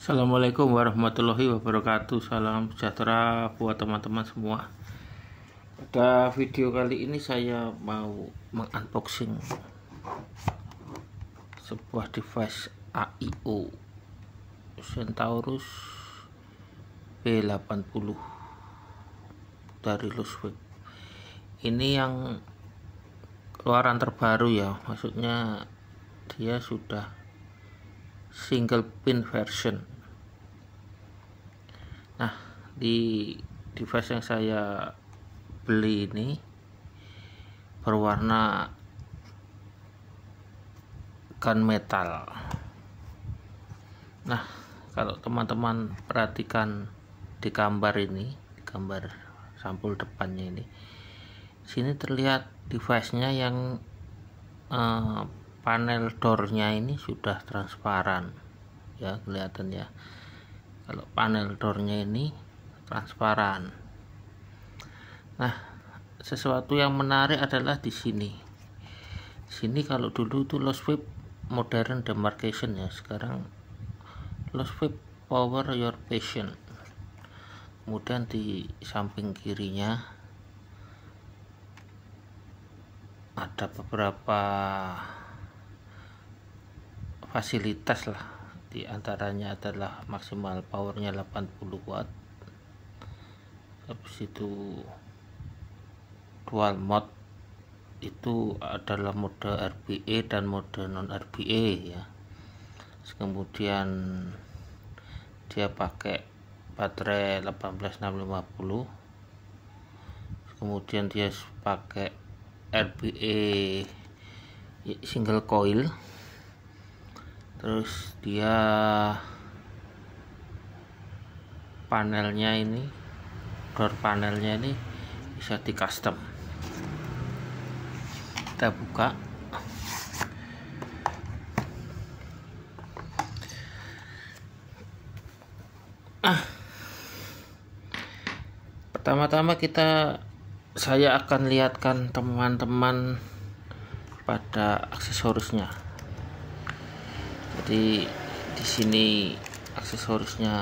Assalamualaikum warahmatullahi wabarakatuh. Salam sejahtera buat teman-teman semua. Pada video kali ini saya mau mengunboxing sebuah device AIO Centaurus B80 dari Lossweb. Ini yang keluaran terbaru ya, maksudnya dia sudah single pin version. Nah, di device yang saya beli ini berwarna gunmetal. Nah, kalau teman-teman perhatikan di gambar ini, gambar sampul depannya ini, sini terlihat device-nya yang panel door-nya ini sudah transparan ya, kelihatan ya. Kalau panel door-nya ini transparan. Nah, sesuatu yang menarik adalah di sini. Sini kalau dulu itu Lossweb Modern Demarcation ya, sekarang Lossweb Power Your Passion. Kemudian di samping kirinya ada beberapa fasilitas lah, di antaranya adalah maksimal powernya 80 watt, habis itu dual mode, itu adalah mode RBE dan mode non RBE ya. Kemudian dia pakai baterai 18650, kemudian dia pakai RBE single coil. Terus dia panelnya ini, door panelnya ini bisa di custom. Kita buka. Pertama-tama saya akan lihatkan teman-teman pada aksesorisnya. Jadi di sini aksesorisnya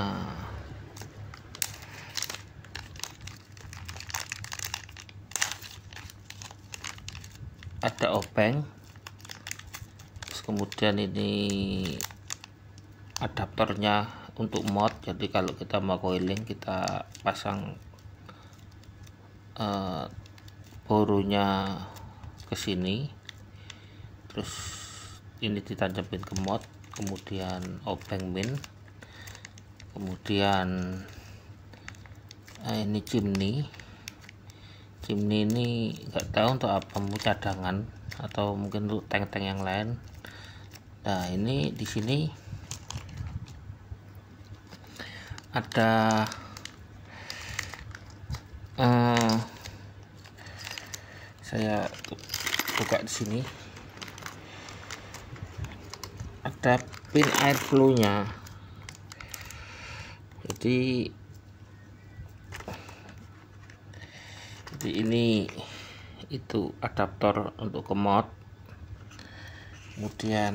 ada obeng, terus kemudian ini adaptornya untuk mod. Jadi kalau kita mau coiling, kita pasang borunya ke sini, terus ini ditancapin ke mod. Kemudian obeng min, kemudian ini chimney ini nggak tahu untuk apa, mau cadangan atau mungkin untuk tank-tank yang lain. Nah, ini di sini ada saya buka di sini, ada pin air flow nya. Jadi ini itu adaptor untuk ke mod. Kemudian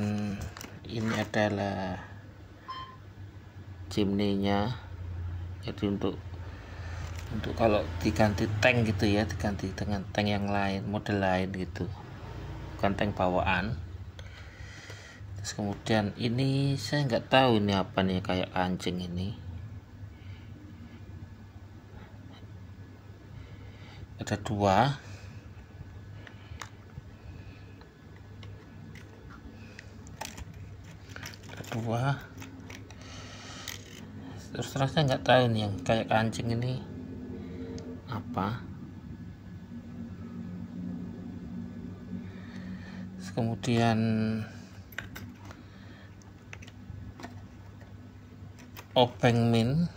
ini adalah chimney nya, jadi untuk kalau diganti tank gitu ya, diganti dengan tank yang lain, model lain gitu, bukan tank bawaan. Terus kemudian ini saya nggak tahu ini apa nih, kayak kancing ini. Ada dua. Terus saya nggak tahu nih yang kayak kancing ini apa. Terus kemudian obeng min,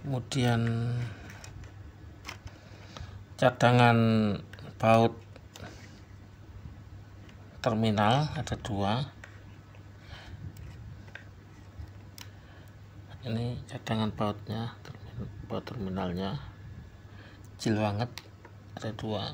kemudian cadangan baut terminal ada dua. Ini cadangan bautnya, baut terminalnya kecil banget, ada dua.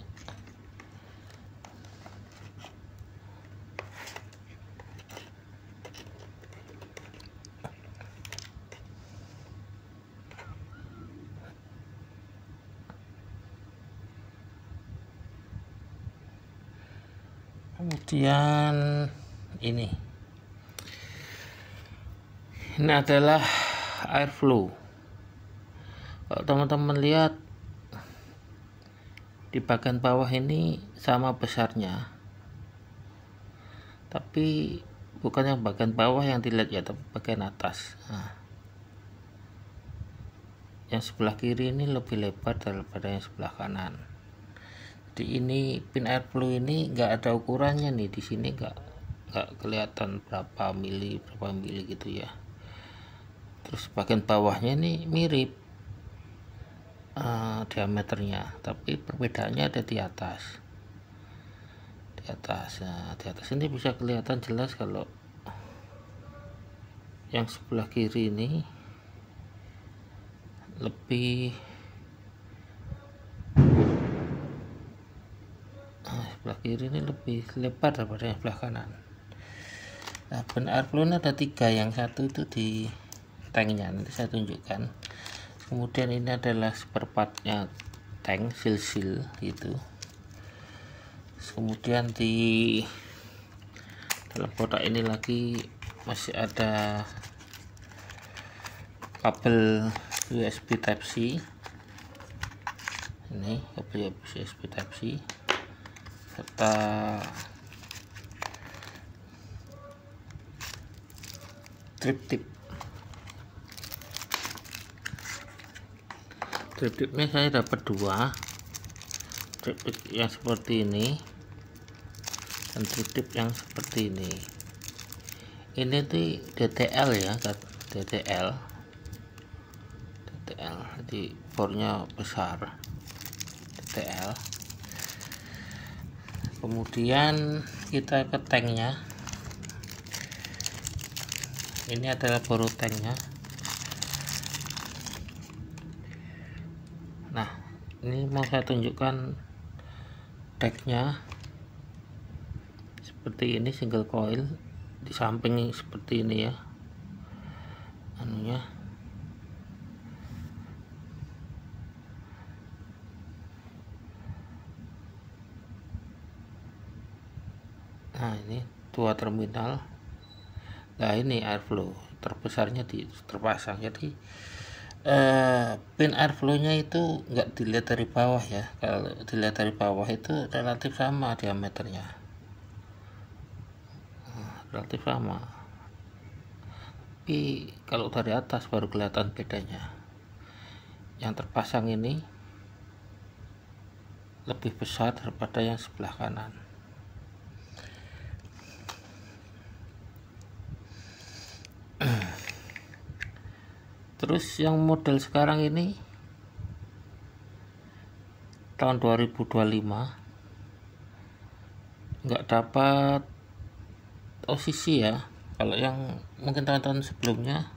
Kemudian ini adalah airflow. Kalau teman-teman lihat di bagian bawah ini sama besarnya, tapi bukan yang bagian bawah yang dilihat ya, tapi bagian atas. Nah, yang sebelah kiri ini lebih lebar daripada yang sebelah kanan. Jadi ini pin airflow ini nggak ada ukurannya nih, di sini nggak kelihatan berapa mili gitu ya. Terus bagian bawahnya ini mirip diameternya, tapi perbedaannya ada di atas. Nah, di atas ini bisa kelihatan jelas kalau yang sebelah kiri ini lebih sebelah kiri ini lebih lebar daripada yang sebelah kanan. Nah, pin airflow ini ada 3, yang satu itu di tanknya, nanti saya tunjukkan. Kemudian ini adalah spare partnya tank, seal itu. Kemudian di dalam kotak ini lagi masih ada kabel USB Type C. Ini kabel USB Type C serta triptipnya saya dapat 2 triptip yang seperti ini dan triptip yang seperti ini. Ini tuh DTL ya, DTL di bornya besar, DTL. Kemudian kita ke tanknya. Ini adalah bor tanknya. Nah, ini mau saya tunjukkan decknya seperti ini, single coil di samping seperti ini ya anunya. Nah, ini 2 terminal. Nah, ini airflow terbesarnya terpasang. Jadi pin airflow-nya itu nggak dilihat dari bawah ya. Kalau dilihat dari bawah itu relatif sama diameternya, relatif sama. Tapi kalau dari atas baru kelihatan bedanya. Yang terpasang ini lebih besar daripada yang sebelah kanan. Terus yang model sekarang ini tahun 2025 nggak dapat OCC ya. Kalau yang mungkin tahun-tahun sebelumnya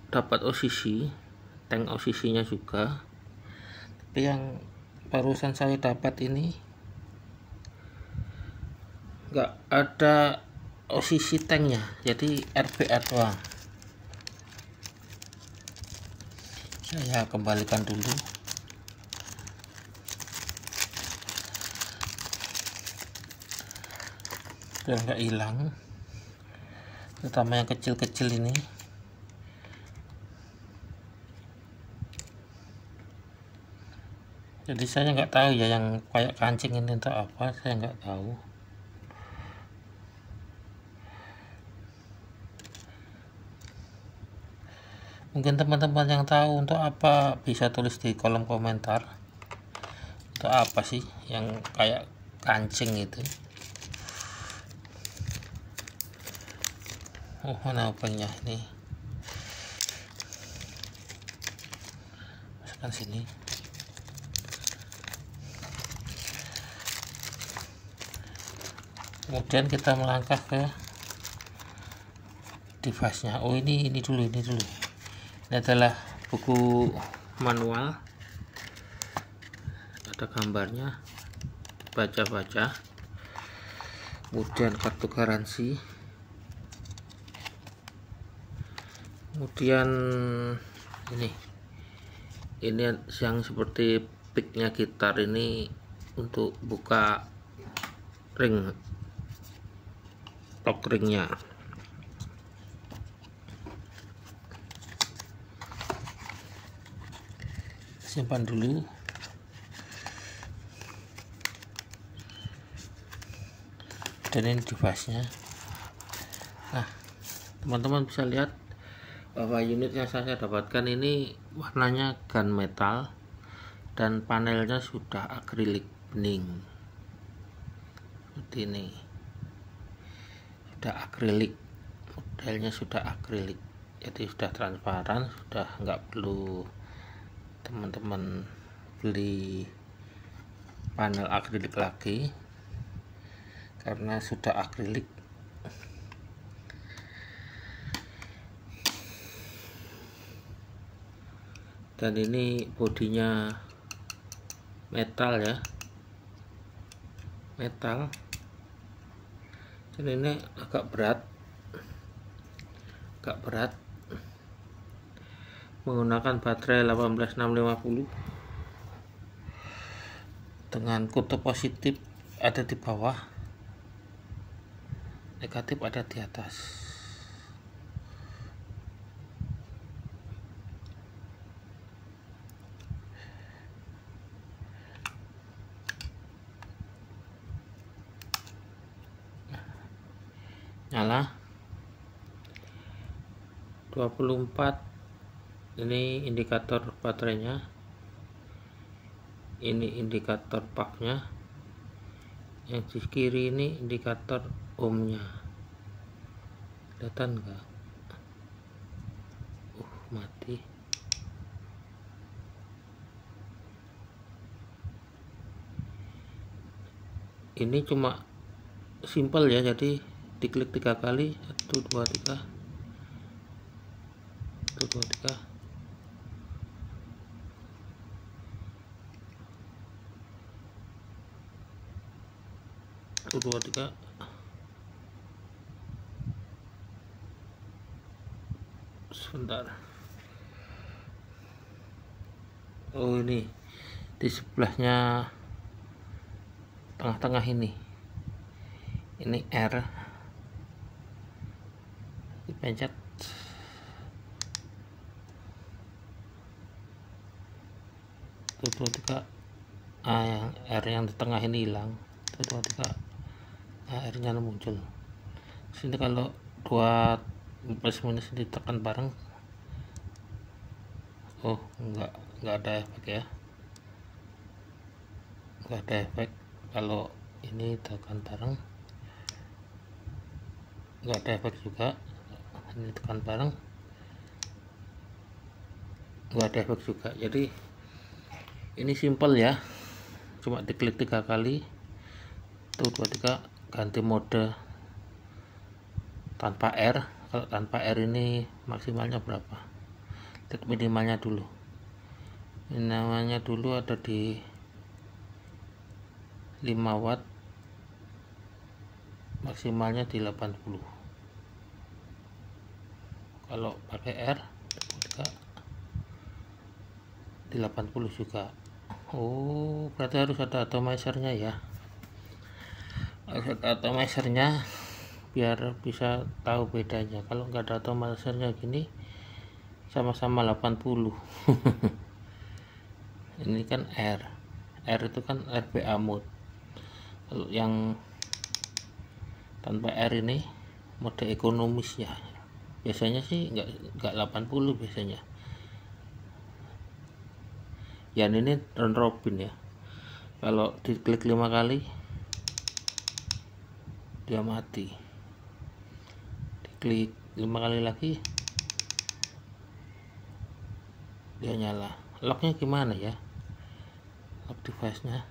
dapat OCC, tank OCC nya juga. Tapi yang barusan saya dapat ini nggak ada OCC tanknya, jadi RBR doang. Saya kembalikan dulu. Biar nggak hilang, terutama yang kecil-kecil ini. Jadi saya nggak tahu ya yang kayak kancing ini untuk apa, saya nggak tahu. Mungkin teman-teman yang tahu untuk apa bisa tulis di kolom komentar. Untuk apa sih yang kayak kancing itu? Oh, mana opennya ini? Masukkan sini. Kemudian kita melangkah ke device-nya. Oh, ini dulu. Ini adalah buku manual, ada gambarnya, baca-baca. Kemudian kartu garansi, kemudian ini yang seperti picknya gitar ini untuk buka ring lock ringnya. Simpan dulu. Dan ini device-nya. Nah, teman-teman bisa lihat bahwa unit yang saya dapatkan ini warnanya gunmetal dan panelnya sudah akrilik bening seperti ini. Sudah akrilik, modelnya sudah akrilik, jadi sudah transparan, sudah nggak perlu teman-teman beli panel akrilik lagi karena sudah akrilik. Dan ini bodinya metal ya, metal. Dan ini agak berat, menggunakan baterai 18650 dengan kutub positif ada di bawah, negatif ada di atas. Nyala 24. Ini indikator baterainya, ini indikator paknya, yang di kiri ini indikator ohmnya. Kelihatan enggak? Mati. Ini cuma simple ya, jadi diklik 3 kali, 1 2 3, 1 2 3, 1 2 3. Sebentar. Oh, ini di sebelahnya, tengah-tengah ini R, dipencet. Tuh 3. Yang R yang di tengah ini hilang. Tuh 3. R nya muncul. Sini kalau 2 plus minus ditekan bareng, oh enggak ada efek ya, enggak ada efek. Kalau ini tekan bareng enggak ada efek juga, ini tekan bareng enggak ada efek juga. Jadi ini simple ya, cuma diklik 3 kali, tuh 2 3, ganti mode tanpa R. Kalau tanpa R ini maksimalnya berapa? Lihat minimalnya dulu. Ini namanya dulu ada di 5 watt, maksimalnya di 80. Kalau pakai R di 80 juga. Oh, berarti harus ada atomizer-nya ya, harus ada atomizer-nya biar bisa tahu bedanya. Kalau nggak ada atomizer-nya gini sama-sama 80. Ini kan R itu kan RBA mode. Kalau yang tanpa R ini mode ekonomis ya, biasanya sih nggak 80 biasanya. Yang ini round robin ya, kalau diklik 5 kali dia mati, diklik 5 kali lagi dia nyala. Locknya gimana ya, lock device nya?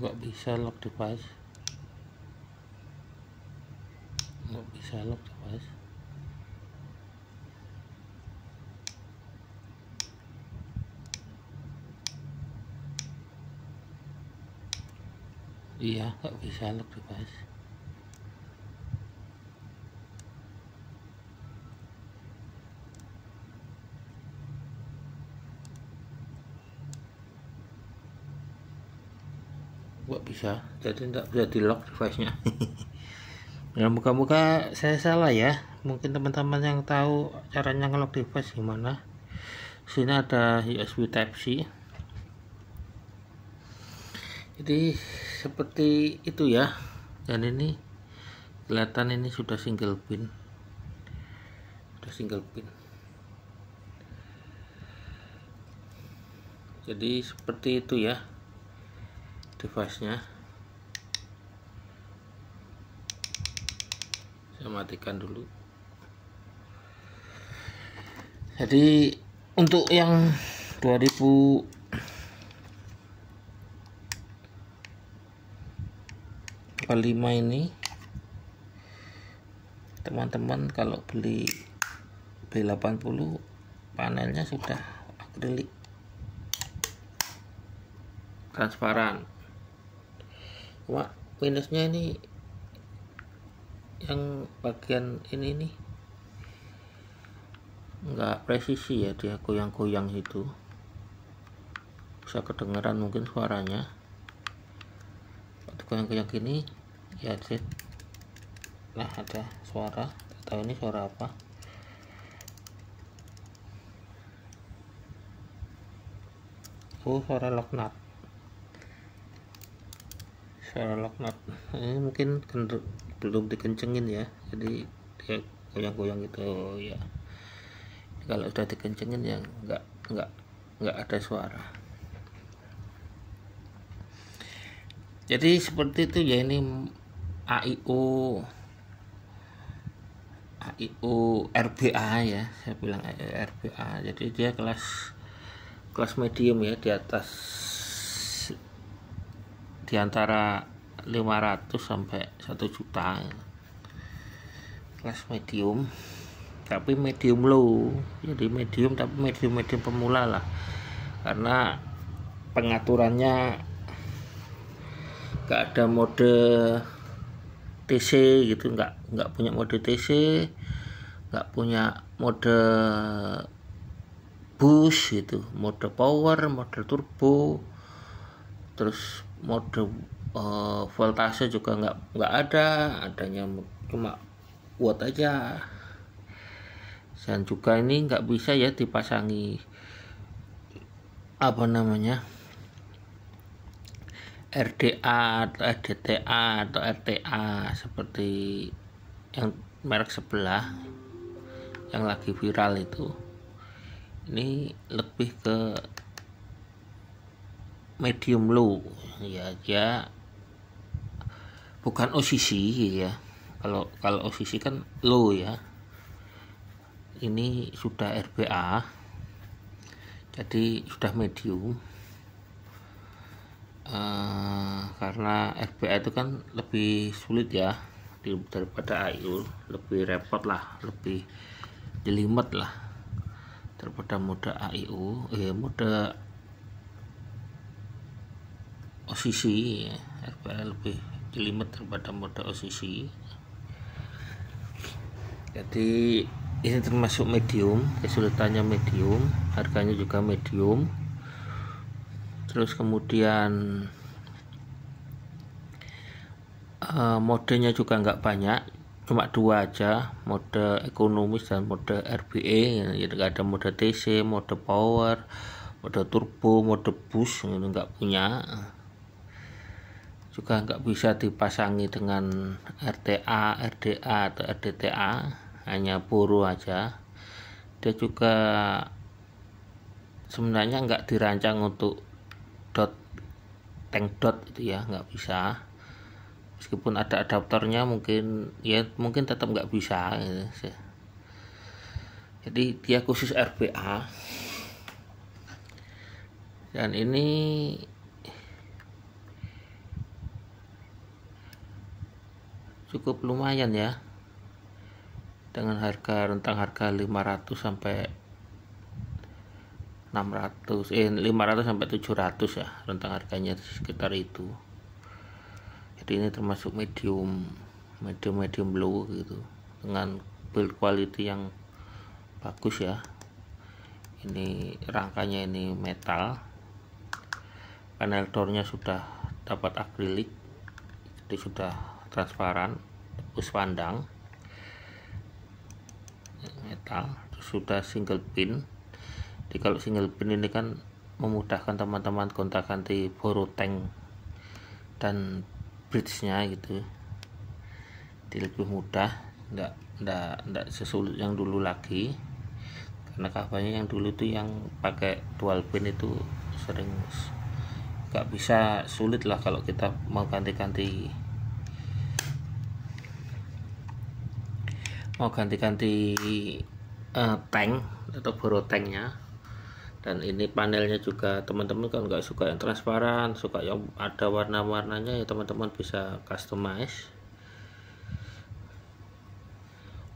Nggak bisa lock device, nggak bisa lock device. Iya, nggak bisa lock device. kok bisa, jadi tidak bisa di lock device nya. Ya moga-moga saya salah ya, mungkin teman-teman yang tahu caranya ngelock device gimana. Sini ada USB Type C, jadi seperti itu ya. Dan ini kelihatan ini sudah single pin, jadi seperti itu ya device nya. Saya matikan dulu. Jadi untuk yang 2005 ini teman-teman kalau beli B80 panelnya sudah akrilik transparan. Cuma minusnya ini yang bagian ini nih enggak presisi ya, dia goyang-goyang itu, bisa kedengeran mungkin suaranya. Waktu goyang-goyang gini ya sih. Nah ada suara, tahu ini suara apa. Oh, suara lock nut. Ini mungkin belum dikencengin ya, jadi dia goyang-goyang gitu ya. Kalau sudah dikencengin ya nggak ada suara. Jadi seperti itu ya. Ini AIO RBA ya, saya bilang RBA. Jadi dia kelas medium ya, di atas, di antara 500 sampai 1 juta ya. Kelas medium, tapi medium low, jadi medium tapi medium pemula lah, karena pengaturannya nggak ada mode TC gitu, nggak punya mode TC, nggak punya mode boost gitu, mode power, mode turbo, terus mode voltase juga nggak ada, adanya cuma watt aja. Dan juga ini nggak bisa ya dipasangi apa namanya RDA atau RDTA atau RTA seperti yang merek sebelah yang lagi viral itu. Ini lebih ke medium low ya, dia bukan OCC ya. Kalau OCC kan low ya, ini sudah RBA, jadi sudah medium. Karena RBA itu kan lebih sulit ya daripada AIO, lebih repot lah, lebih jelimet lah daripada mode AIO, mode OCC ya. RBA lebih jelimet daripada mode OCC. Jadi ini termasuk medium, kesulitannya medium, harganya juga medium. Terus kemudian modenya juga nggak banyak, cuma 2 aja, mode ekonomis dan mode RBE. Jadi nggak ada mode TC, mode power, mode turbo, mode boost, nggak punya. Juga nggak bisa dipasangi dengan RTA, RDA atau RDTA, hanya boro aja. Dia juga sebenarnya nggak dirancang untuk tank dot itu ya, nggak bisa. Meskipun ada adaptornya mungkin tetap nggak bisa gitu. Jadi dia khusus RBA. Dan ini cukup lumayan ya, dengan rentang harga 500 sampai 600, 500 sampai 700 ya, rentang harganya sekitar itu. Jadi ini termasuk medium low gitu, dengan build quality yang bagus ya. Ini rangkanya ini metal, panel doornya sudah dapat akrilik, jadi sudah transparan, tembus pandang metal, sudah single pin. Jadi kalau single pin ini kan memudahkan teman-teman gonta-ganti borotank dan bridge-nya gitu, jadi lebih mudah, enggak sesulit yang dulu lagi, karena kabelnya yang dulu itu yang pakai dual pin itu sering nggak bisa, sulit lah kalau kita mau ganti-ganti tank atau borotanknya. Dan ini panelnya juga teman-teman kalau nggak suka yang transparan, suka yang ada warna-warnanya, ya teman-teman bisa customize.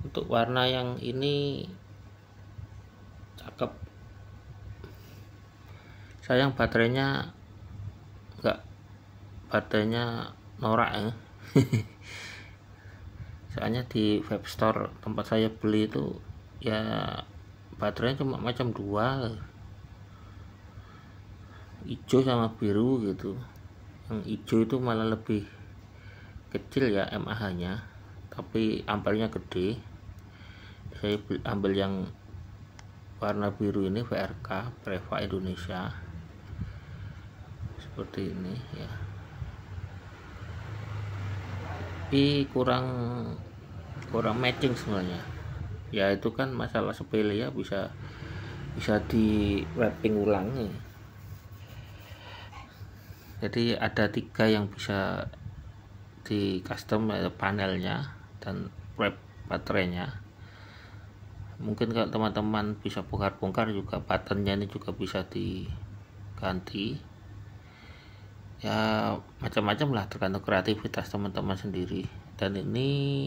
Untuk warna yang ini cakep, sayang baterainya norak ya. Soalnya di webstore tempat saya beli itu ya baterainya cuma macam 2, hijau sama biru gitu. Yang hijau itu malah lebih kecil ya mAh nya, tapi ampernya gede. Saya ambil yang warna biru ini, VRK Preva Indonesia, seperti ini ya. Tapi kurang matching sebenarnya ya, itu kan masalah sepele ya, bisa di wrapping ulang nih. Jadi ada 3 yang bisa di custom, panelnya dan wrap baterainya. Mungkin kalau teman-teman bisa bongkar-bongkar juga, buttonnya ini juga bisa diganti ya, macam-macam lah, tergantung kreativitas teman-teman sendiri. Dan ini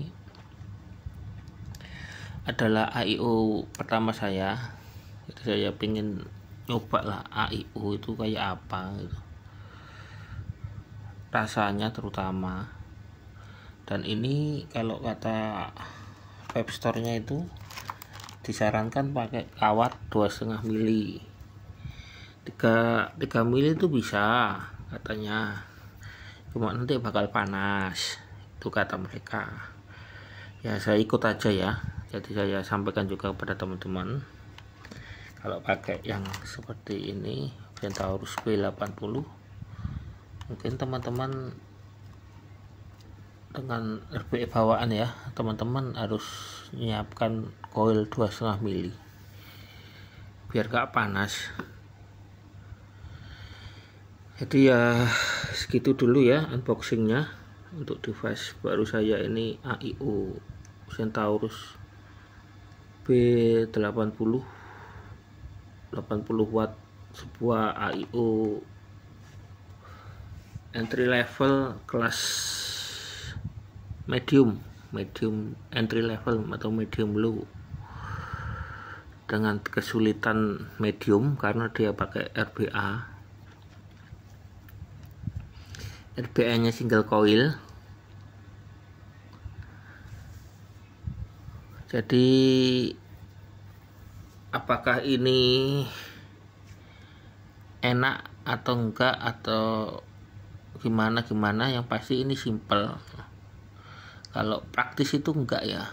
adalah AIO pertama saya, jadi saya pengen nyoba lah AIO itu kayak apa gitu, rasanya terutama. Dan ini kalau kata webstore-nya itu disarankan pakai kawat 2,5 mili, 3 mili itu bisa katanya, cuma nanti bakal panas, itu kata mereka. Ya saya ikut aja ya, jadi saya sampaikan juga kepada teman-teman, kalau pakai yang seperti ini Centaurus B80, mungkin teman-teman dengan RBE bawaan ya, teman-teman harus menyiapkan coil 2,5 mili biar gak panas. Jadi ya segitu dulu ya unboxingnya untuk device baru saya ini, AIO Centaurus B80 80 watt, sebuah AIO entry level kelas medium entry level atau medium low, dengan kesulitan medium karena dia pakai RBA nya single coil. Jadi apakah ini enak atau enggak atau gimana, yang pasti ini simple. Kalau praktis itu enggak ya,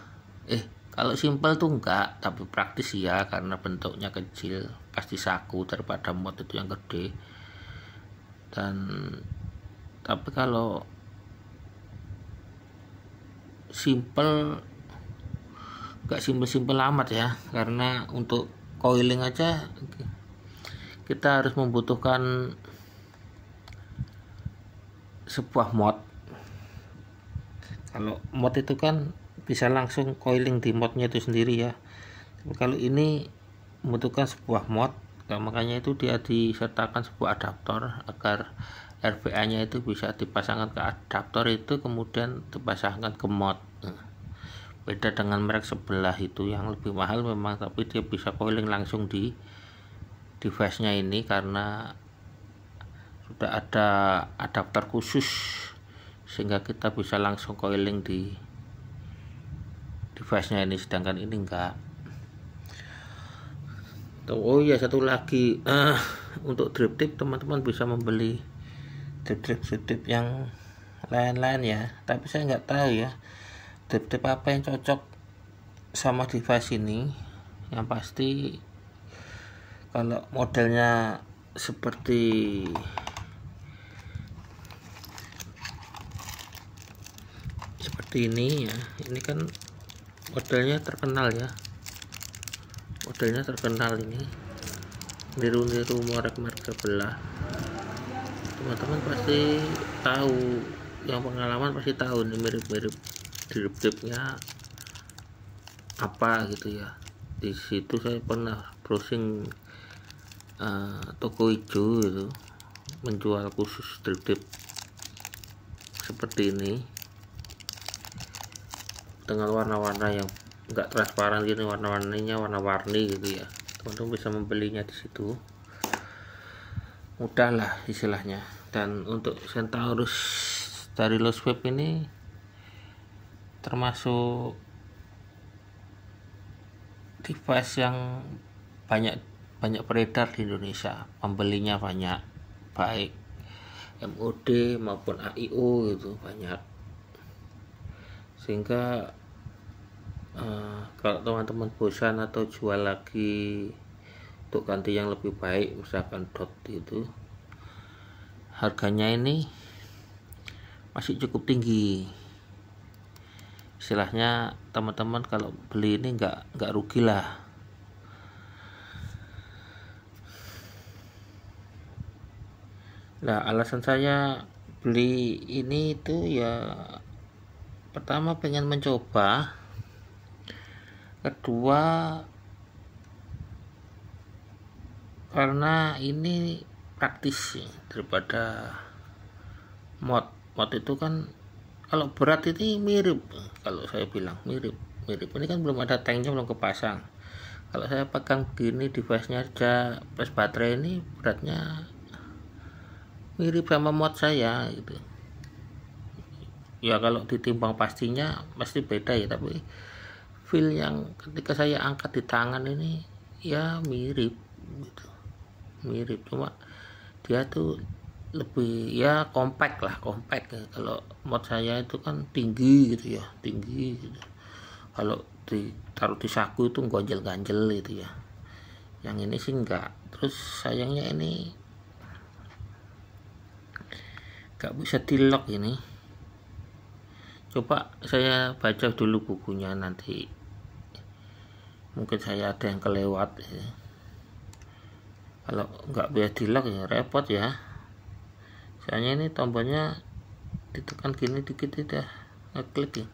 kalau simple tuh enggak, tapi praktis ya, karena bentuknya kecil, pasti saku daripada mod itu yang gede. Tapi kalau simple, enggak simple amat ya, karena untuk coiling aja kita harus membutuhkan sebuah mod. Kalau mod itu kan bisa langsung coiling di modnya itu sendiri ya. Tapi kalau ini membutuhkan sebuah mod, makanya itu dia disertakan sebuah adaptor agar RBA nya itu bisa dipasangkan ke adaptor itu, kemudian dipasangkan ke mod. Beda dengan merek sebelah itu yang lebih mahal memang, tapi dia bisa coiling langsung di device nya ini karena sudah ada adaptor khusus, sehingga kita bisa langsung coiling di device nya ini, sedangkan ini enggak. Oh ya, satu lagi, untuk drip tip teman-teman bisa membeli drip yang lain-lain ya, tapi saya nggak tahu ya drip apa yang cocok sama device ini. Yang pasti kalau modelnya seperti ini ya, ini kan modelnya terkenal ya, ini niru-niru merek sebelah. Teman-teman pasti tahu, yang pengalaman pasti tahu ini mirip-mirip drip-dripnya apa gitu ya. Di situ saya pernah browsing toko hijau itu menjual khusus drip seperti ini dengan warna-warna yang enggak transparan gini, warna-warni gitu ya. Teman-teman bisa membelinya di situ, mudah lah istilahnya. Dan untuk Centaurus dari Lost Web ini termasuk device yang banyak beredar di Indonesia, pembelinya banyak, baik MOD maupun AIO gitu banyak. Sehingga kalau teman-teman bosan atau jual lagi untuk ganti yang lebih baik, misalkan dot itu, harganya ini masih cukup tinggi. Istilahnya teman-teman kalau beli ini nggak rugi lah. Nah, alasan saya beli ini itu ya, pertama pengen mencoba, kedua karena ini praktis daripada mod itu kan. Kalau berat ini mirip, kalau saya bilang mirip ini kan belum ada tanknya, belum kepasang. Kalau saya pegang gini device-nya aja plus baterai, ini beratnya mirip sama mod saya gitu ya. Kalau ditimbang pastinya pasti beda ya, tapi feel yang ketika saya angkat di tangan ini ya mirip gitu. Cuma dia tuh lebih ya compact ya. Kalau mod saya itu kan tinggi gitu. Kalau ditaruh di saku itu ganjel gitu ya. Yang ini sih enggak. Terus sayangnya ini enggak bisa di lock ini. Coba saya baca dulu bukunya, nanti mungkin saya ada yang kelewat ya. Kalau enggak bisa di lock ya repot ya. Soalnya ini tombolnya ditekan gini dikit udah ngeklik ya.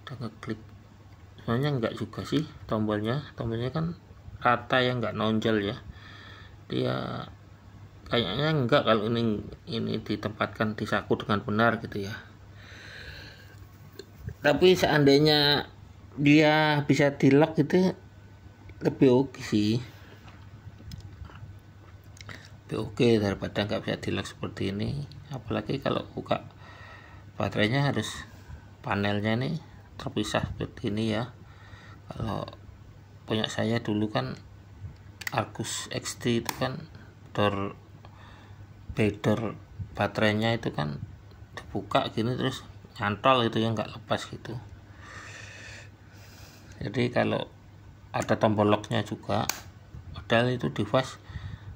Udah ngeklik. Soalnya enggak juga sih tombolnya kan rata ya, enggak nonjol ya. Dia kayaknya enggak kalau ini ditempatkan di saku dengan benar gitu ya. Tapi seandainya dia bisa di lock gitu lebih oke sih, lebih oke daripada nggak bisa di lock seperti ini. Apalagi kalau buka baterainya harus panelnya nih terpisah seperti ini ya. Kalau punya saya dulu kan Argus XT itu kan bedor baterainya itu kan dibuka gini terus nyantol gitu ya, nggak lepas gitu. Jadi kalau ada tombol locknya juga, padahal itu device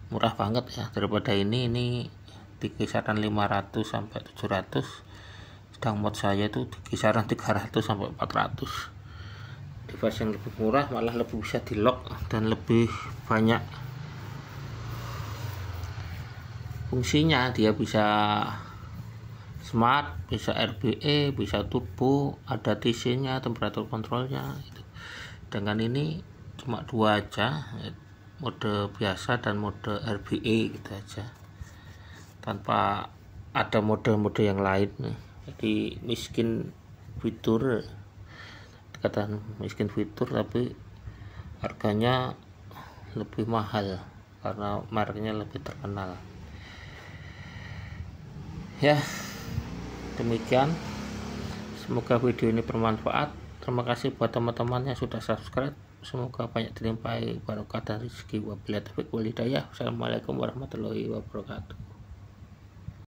murah banget ya, daripada ini di kisaran 500 sampai 700, sedang mod saya itu di kisaran 300 sampai 400. Device yang lebih murah malah lebih bisa di lock dan lebih banyak fungsinya. Dia bisa smart, bisa RBE, bisa turbo, ada TC nya, temperatur kontrolnya gitu. Dengan ini cuma dua aja, mode biasa dan mode RBE gitu aja, tanpa ada mode-mode yang lain. Jadi miskin fitur, kata miskin fitur, tapi harganya lebih mahal karena mereknya lebih terkenal ya. Demikian, semoga video ini bermanfaat. Terima kasih buat teman-teman yang sudah subscribe. semoga banyak dilimpahi barokah dan rezeki. Wabillahi taufiq wal hidayah. Assalamualaikum warahmatullahi wabarakatuh.